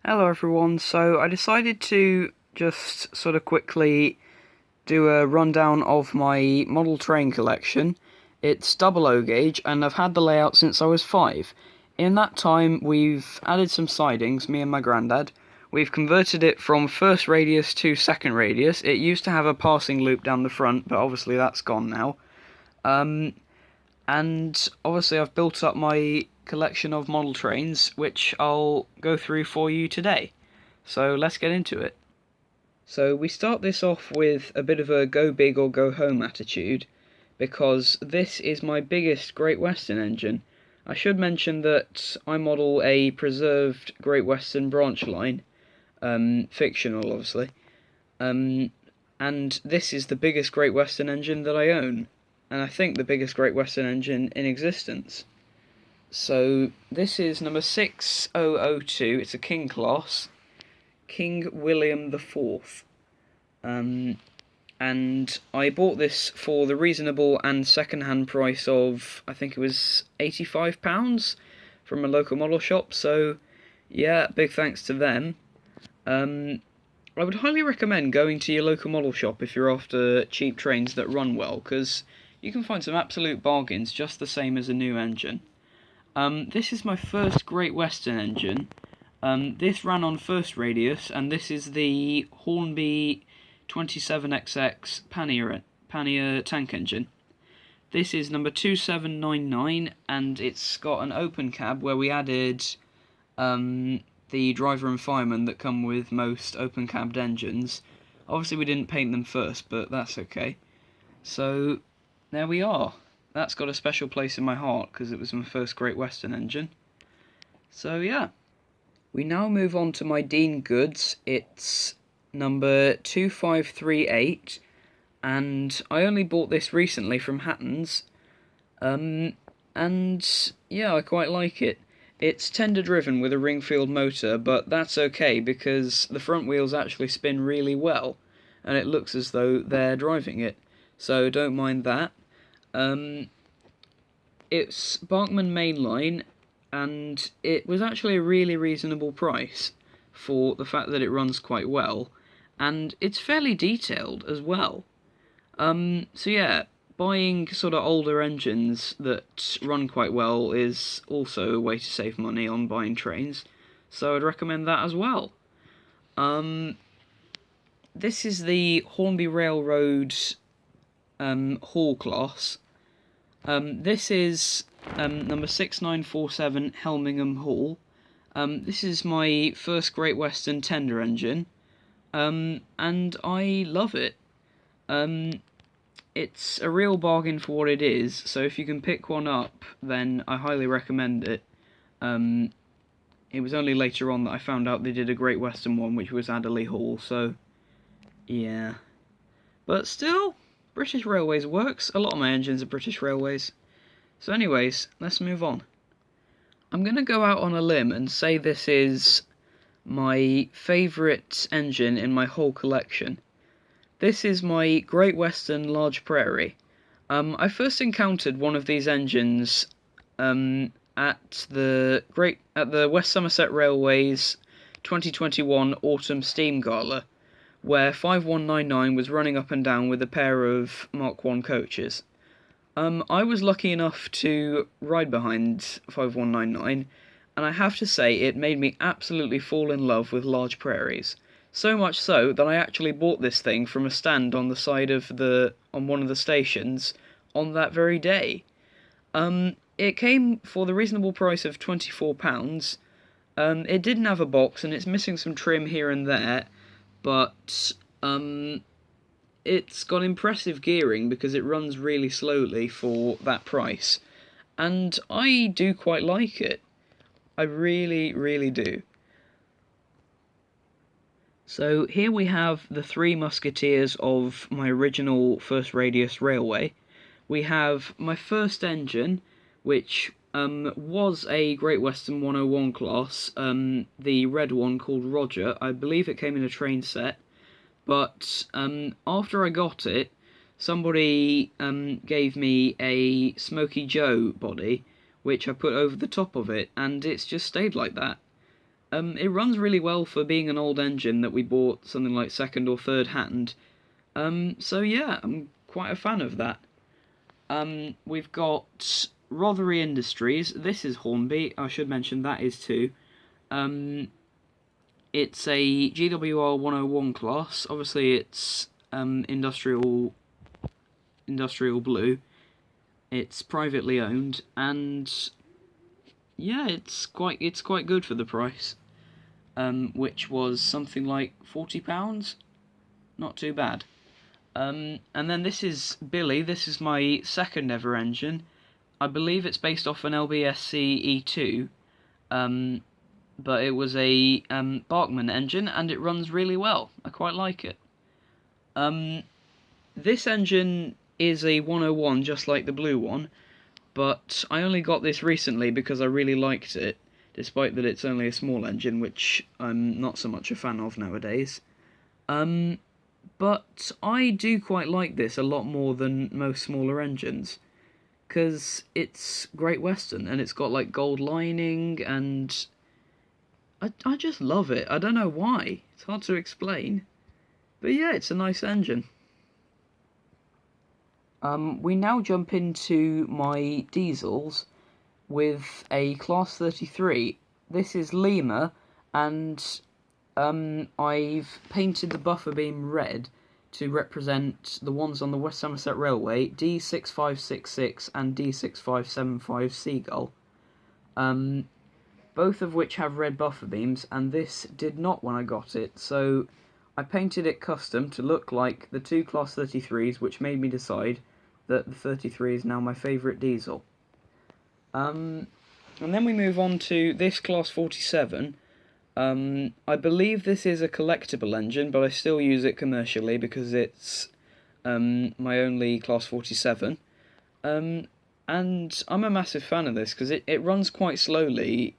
Hello everyone, so I decided to just sort of quickly do a rundown of my model train collection. It's double O gauge and I've had the layout since I was 5. In that time we've added some sidings, me and my granddad. We've converted it from first radius to second radius. It used to have a passing loop down the front, but obviously that's gone now. And obviously I've built up my collection of model trains, which I'll go through for you today. So let's get into it. So we start this off with a bit of a go big or go home attitude, because this is my biggest Great Western engine. I should mention that I model a preserved Great Western branch line, fictional obviously, and this is the biggest Great Western engine that I own, and I think the biggest Great Western engine in existence. So this is number 6002, it's a King class, King William IV. And I bought this for the reasonable and second-hand price of, I think it was £85 from a local model shop, so yeah, big thanks to them. I would highly recommend going to your local model shop if you're after cheap trains that run well, because you can find some absolute bargains just the same as a new engine. This is my first Great Western engine. This ran on first radius, and this is the Hornby 27XX Pannier Tank engine. This is number 2799, and it's got an open cab where we added the driver and fireman that come with most open cabbed engines. Obviously we didn't paint them first, but that's okay. So there we are. That's got a special place in my heart because it was my first Great Western engine. So yeah. We now move on to my Dean goods. It's number 2538, and I only bought this recently from Hatton's, and yeah, I quite like it. It's tender driven with a Ringfield motor, but that's okay because the front wheels actually spin really well, and it looks as though they're driving it, so don't mind that. It's Bachmann Mainline, and it was actually a really reasonable price for the fact that it runs quite well, and it's fairly detailed as well. So yeah, buying sort of older engines that run quite well is also a way to save money on buying trains, so I'd recommend that as well. This is the Hornby Railroad Hall class. This is number 6947 Helmingham Hall. This is my first Great Western tender engine, and I love it. It's a real bargain for what it is, so if you can pick one up, then I highly recommend it. It was only later on that I found out they did a Great Western one, which was Adderley Hall, so yeah. But still, British Railways works. A lot of my engines are British Railways. So anyways, let's move on. I'm going to go out on a limb and say this is my favourite engine in my whole collection. This is my Great Western Large Prairie. I first encountered one of these engines at the West Somerset Railway's 2021 Autumn Steam Gala, where 5199 was running up and down with a pair of Mark I coaches. I was lucky enough to ride behind 5199, and I have to say it made me absolutely fall in love with large prairies. So much so that I actually bought this thing from a stand on the side of on one of the stations on that very day. It came for the reasonable price of £24. It didn't have a box, and it's missing some trim here and there, but it's got impressive gearing because it runs really slowly for that price, and I do quite like it. I really, really do. So here we have the three musketeers of my original first radius railway. We have my first engine, which was a Great Western 101 class, the red one called Roger. I believe it came in a train set, but after I got it, somebody gave me a Smokey Joe body, which I put over the top of it, and it's just stayed like that. It runs really well for being an old engine that we bought something like second or third hand. So yeah, I'm quite a fan of that. We've got Rothery Industries. This is Hornby. I should mention that is too. It's a GWR 101 class. Obviously, it's industrial blue. It's privately owned, and yeah, it's quite good for the price. Which was something like £40. Not too bad. And then this is Billy. This is my second ever engine. I believe it's based off an LBSC E2, but it was a Bachmann engine, and it runs really well. I quite like it. This engine is a 101, just like the blue one, but I only got this recently because I really liked it, despite that it's only a small engine, which I'm not so much a fan of nowadays. But I do quite like this a lot more than most smaller engines, because it's Great Western, and it's got like gold lining, and I just love it. I don't know why. It's hard to explain. But yeah, it's a nice engine. We now jump into my diesels with a Class 33. This is Lima, and I've painted the buffer beam red to represent the ones on the West Somerset Railway, D6566 and D6575 Seagull. Both of which have red buffer beams, and this did not when I got it, so I painted it custom to look like the two Class 33s, which made me decide that the 33 is now my favourite diesel. And then we move on to this Class 47. I believe this is a collectible engine, but I still use it commercially because it's my only Class 47. And I'm a massive fan of this because it runs quite slowly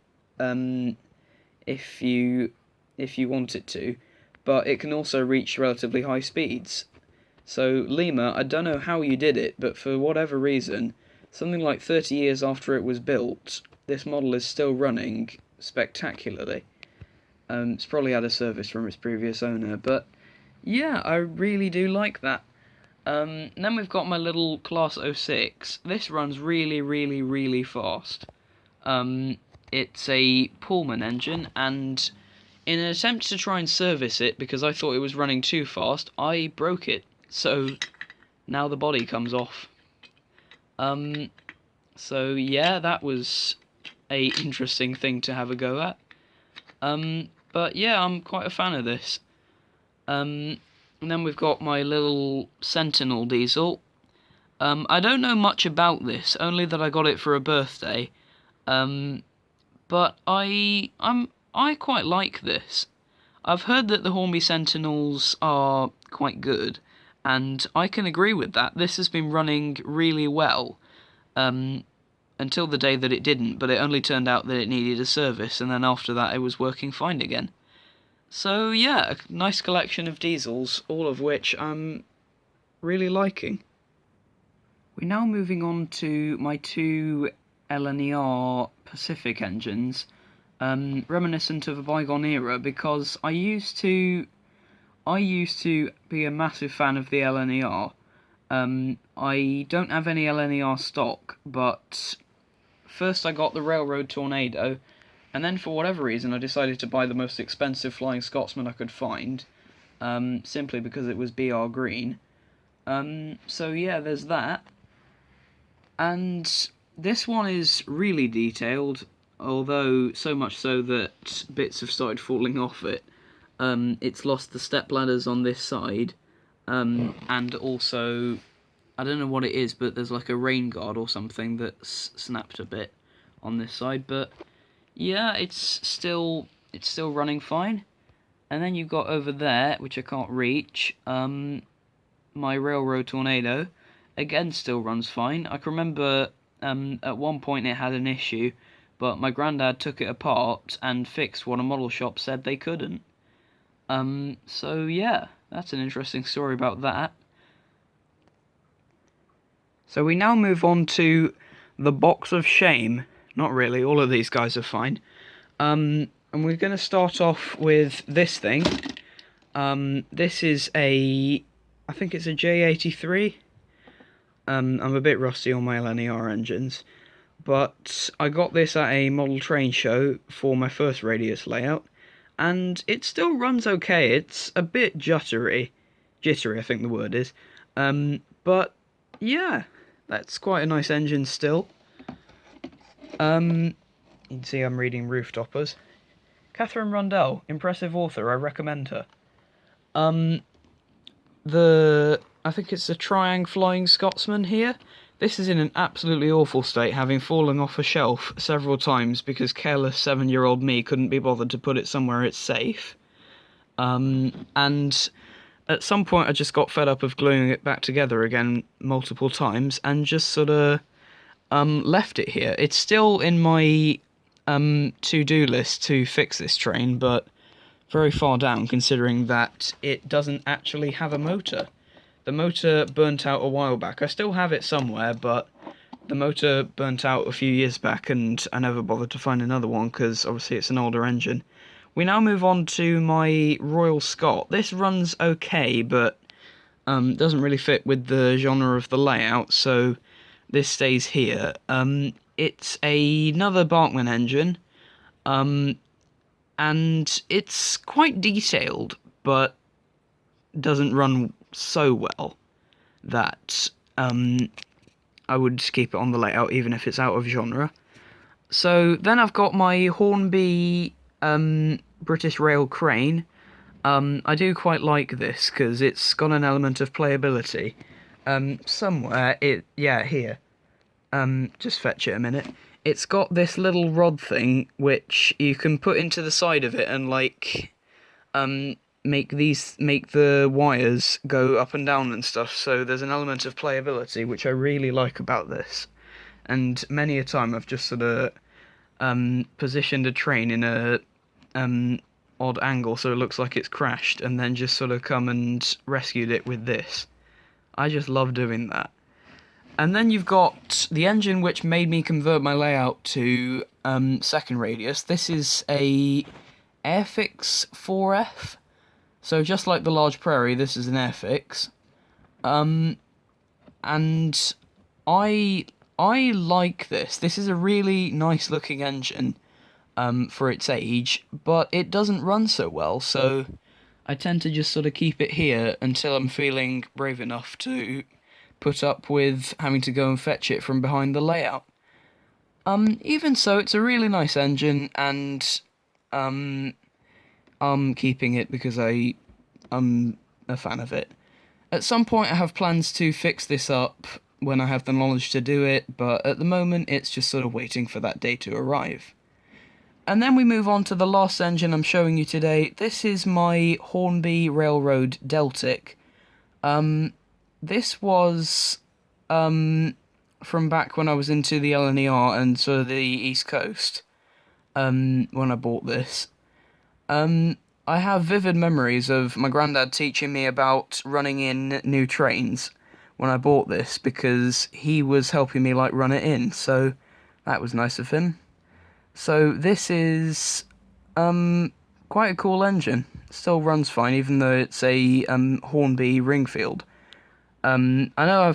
if you want it to, but it can also reach relatively high speeds. So Lima, I don't know how you did it, but for whatever reason, something like 30 years after it was built, this model is still running spectacularly. It's probably had a service from its previous owner, but yeah, I really do like that. Then we've got my little Class 06. This runs really, really, really fast. It's a Pullman engine, and in an attempt to try and service it, because I thought it was running too fast, I broke it. So now the body comes off. So yeah, that was a interesting thing to have a go at. But yeah, I'm quite a fan of this. And then we've got my little Sentinel Diesel. I don't know much about this, only that I got it for a birthday. But I quite like this. I've heard that the Hornby Sentinels are quite good, and I can agree with that. This has been running really well, until the day that it didn't, but it only turned out that it needed a service, and then after that it was working fine again. So yeah, a nice collection of diesels, all of which I'm really liking. We're now moving on to my two LNER Pacific engines, reminiscent of a bygone era, because I used to be a massive fan of the LNER. I don't have any LNER stock, but first I got the Railroad Tornado, and then for whatever reason I decided to buy the most expensive Flying Scotsman I could find, simply because it was BR green. So yeah, there's that. And this one is really detailed, although so much so that bits have started falling off it. It's lost the step ladders on this side, and also, I don't know what it is, but there's like a rain guard or something that's snapped a bit on this side, but yeah, it's still running fine. And then you've got over there, which I can't reach, my Railroad Tornado, again still runs fine. I can remember at one point it had an issue, but my granddad took it apart and fixed what a model shop said they couldn't. So yeah, that's an interesting story about that. So we now move on to the Box of Shame. Not really, all of these guys are fine. And we're going to start off with this thing. This is I think it's a J83. I'm a bit rusty on my LNER engines, but I got this at a model train show for my first radius layout, and it still runs okay. It's a bit jittery I think the word is, but yeah, that's quite a nice engine still. You can see I'm reading Rooftoppers. Catherine Rundell, impressive author, I recommend her. I think it's a Triang Flying Scotsman here. This is in an absolutely awful state, having fallen off a shelf several times because careless 7-year-old me couldn't be bothered to put it somewhere it's safe. And at some point I just got fed up of gluing it back together again multiple times and just sort of left it here. It's still in my to-do list to fix this train, but very far down considering that it doesn't actually have a motor. The motor burnt out a while back. I still have it somewhere, but the motor burnt out a few years back and I never bothered to find another one because obviously it's an older engine. We now move on to my Royal Scot. This runs okay, but doesn't really fit with the genre of the layout, so this stays here. It's another Bachmann engine, and it's quite detailed, but doesn't run so well that I would just keep it on the layout even if it's out of genre. So then I've got my Hornby British Rail crane. I do quite like this because it's got an element of playability. Somewhere, here. Just fetch it a minute. It's got this little rod thing which you can put into the side of it and like make the wires go up and down and stuff, so there's an element of playability which I really like about this. And many a time I've just sort of positioned a train in a odd angle so it looks like it's crashed and then just sort of come and rescued it with this. I just love doing that. And then you've got the engine which made me convert my layout to second radius. This is a Airfix 4F. So just like the large Prairie, this is an Airfix. And I like this. This is a really nice looking engine for its age, but it doesn't run so well, so I tend to just sort of keep it here until I'm feeling brave enough to put up with having to go and fetch it from behind the layout. Even so, it's a really nice engine, and I'm keeping it because I'm a fan of it. At some point I have plans to fix this up when I have the knowledge to do it, but at the moment it's just sort of waiting for that day to arrive. And then we move on to the last engine I'm showing you today. This is my Hornby Railroad Deltic. This was from back when I was into the LNER and sort of the East Coast, when I bought this. I have vivid memories of my granddad teaching me about running in new trains when I bought this, because he was helping me like run it in, so that was nice of him. So this is quite a cool engine. Still runs fine even though it's a Hornby Ringfield. I know I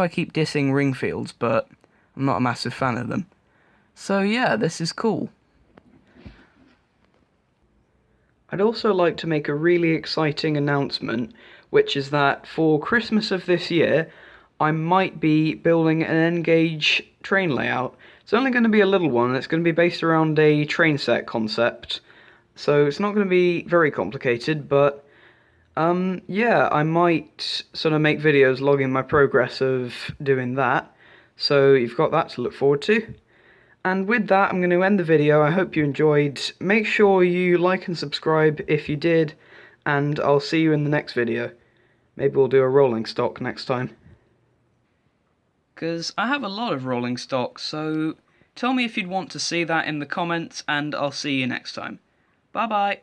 keep dissing Ringfields, but I'm not a massive fan of them. So yeah, this is cool. I'd also like to make a really exciting announcement, which is that for Christmas of this year, I might be building an N-gauge train layout. It's only going to be a little one, and it's going to be based around a train set concept. So it's not going to be very complicated, but yeah, I might sort of make videos logging my progress of doing that. So you've got that to look forward to. And with that, I'm going to end the video. I hope you enjoyed. Make sure you like and subscribe if you did, and I'll see you in the next video. Maybe we'll do a rolling stock next time. Because I have a lot of rolling stock, so tell me if you'd want to see that in the comments, and I'll see you next time. Bye bye!